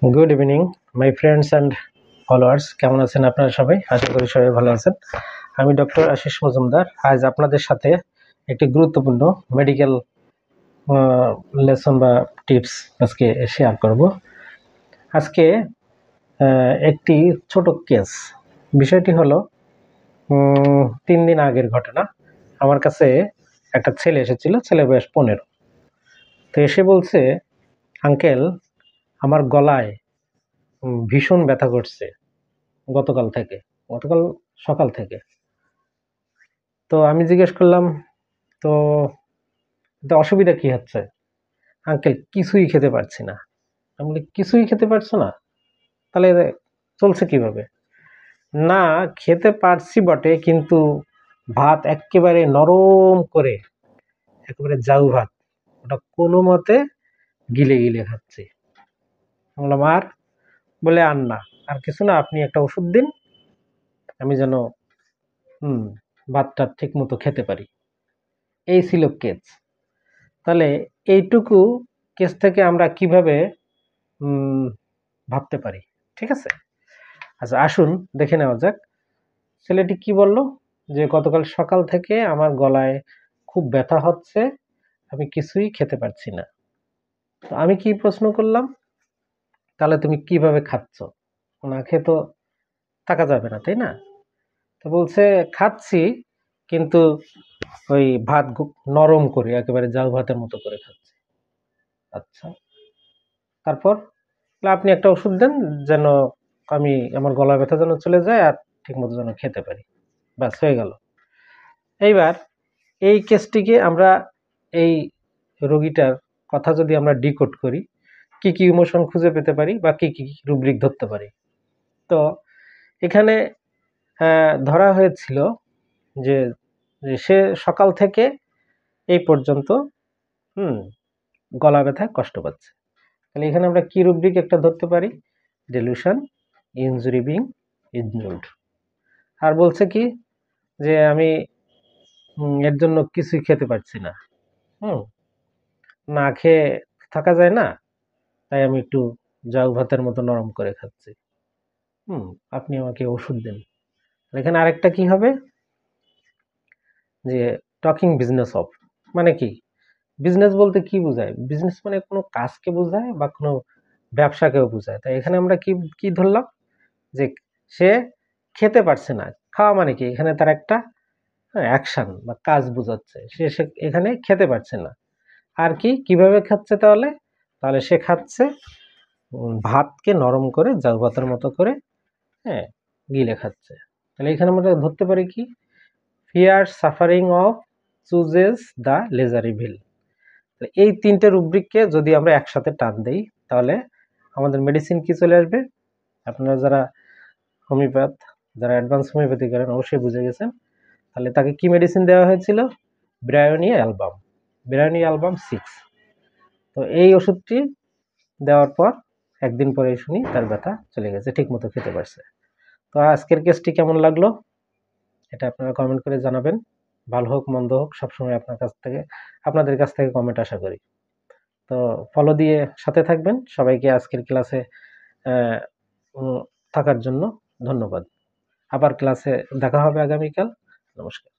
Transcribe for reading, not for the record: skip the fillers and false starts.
Good evening my friends and followers, কেমন আছেন আপনারা সবাই? আশা করি সবাই ভালো আছেন। আমি ডক্টর আশিস মজুমদার আজ আপনাদের সাথে একটি গুরুত্বপূর্ণ মেডিকেল লেসন বা টিপস আজকে শেয়ার করব। আজকে একটি ছোট কেস। বিষয়টি হলো 3 দিন আগের ঘটনা। আমার কাছে একটা ছেলে এসেছিল, ছেলে বয়স 15। তো এসে বলছে, আঙ্কেল আমার গলায় ভীষণ ব্যথা করছে গতকাল সকাল থেকে। তো আমি জিজ্ঞেস করলাম, তো অসুবিধা কি হচ্ছে? আঙ্কেল কিছুই খেতে পারছি না। আমি বলি, কিছুই খেতে পারছো না? তাহলে চলছে কিভাবে? না, খেতে পারছি বটে, কিন্তু ভাত একেবারে নরম করে, একেবারে জাউ ভাত, ওটা কোনো মতে গিলে গিলে খাচ্ছি। বললাম, আর? বলে, আর না, আর কিছু না, আপনি একটা ওষুধ দিন, আমি যেন ভাতটা ঠিক মতো খেতে পারি। এই ছিল কেস। তাহলে এইটুকু কেস থেকে আমরা কিভাবে ভাবতে পারি? ঠিক আছে, আচ্ছা আসুন দেখে নেওয়া যাক। ছেলেটি কি বলল, যে গতকাল সকাল থেকে আমার গলায় খুব ব্যথা হচ্ছে, আমি কিছুই খেতে পারছি না। তো আমি কি প্রশ্ন করলাম, তাহলে তুমি কিভাবে খাচ্ছ? না খেয়ে তো থাকা যাবে না, তাই না? তো বলছে, খাচ্ছি, কিন্তু ওই ভাত নরম করে, একেবারে জাউ ভাতের মতো করে খাচ্ছি। আচ্ছা, তারপর? আপনি একটা ওষুধ দেন, যেন আমি আমার গলা ব্যথা যেন চলে যায় আর ঠিক মতো যেন খেতে পারি। ব্যাস, হয়ে গেল। এইবার এই কেসটিকে আমরা, এই রোগীটার কথা যদি আমরা ডিকোড করি, কি কি ইমোশন খুঁজে পেতে পারি বা কি কি রুব্রিক ধরতে পারি। তো এখানে ধরা হয়েছিল যে সে সকাল থেকে এই পর্যন্ত গলা ব্যথায় কষ্ট পাচ্ছে। তাহলে এখানে আমরা কি রুব্রিক একটা ধরতে পারি? Delusion, injury being ignored. আর বলছে কি, যে আমি এর জন্য কিছুই খেতে পারছি না, না খেয়ে থাকা যায় না, তাই আমি একটু জাউ ভাতের মতো নরম করে খাচ্ছি। আপনি আমাকে ওষুধ দিন। এখানে আরেকটা কি হবে, যে টকিং বিজনেস অফ, মানে কি? বিজনেস বলতে কি বোঝায়? বিজনেস মানে কোনো কাজকে বোঝায় বা কোনো ব্যবসাকেও বোঝায়। তাই এখানে আমরা কি কি ধরলাম, যে সে খেতে পারছে না। খাওয়া মানে কি? এখানে তার একটা অ্যাকশন বা কাজ বোঝাচ্ছে। সে এখানে খেতে পারছে না। আর কি, কিভাবে খাচ্ছে তাহলে? তাহলে সে খাচ্ছে ভাতকে নরম করে, জাউ ভাতের মতো করে গিলে খাচ্ছে। তাহলে এখানে আমরা ধরতে পারি কি, fear suffering of chooses the lesser evil. এই তিনটে রুব্রিককে যদি আমরা একসাথে টান দেই, তাহলে আমাদের মেডিসিন কি চলে আসবে? আপনারা যারা হোমিওপ্যাথ, যারা অ্যাডভান্স হোমিওপ্যাথি করেন, অবশ্যই বুঝে গেছেন। তাহলে তাকে কি মেডিসিন দেওয়া হয়েছিল? Bryonia album, Bryonia album 6। তো এই ওষুধটি দেওয়ার পর একদিন পরে শুনি তার ব্যথা চলে গেছে, ঠিক মতো খেতে পারছে। তো আজকের কেসটি কেমন লাগলো এটা আপনারা কমেন্ট করে জানাবেন। ভালো হোক মন্দ হোক, সবসময় আপনাদের কাছ থেকে কমেন্ট আশা করি। তো ফলো দিয়ে সাথে থাকবেন। সবাইকে আজকের ক্লাসে থাকার জন্য ধন্যবাদ। আবার ক্লাসে দেখা হবে আগামীকাল। নমস্কার।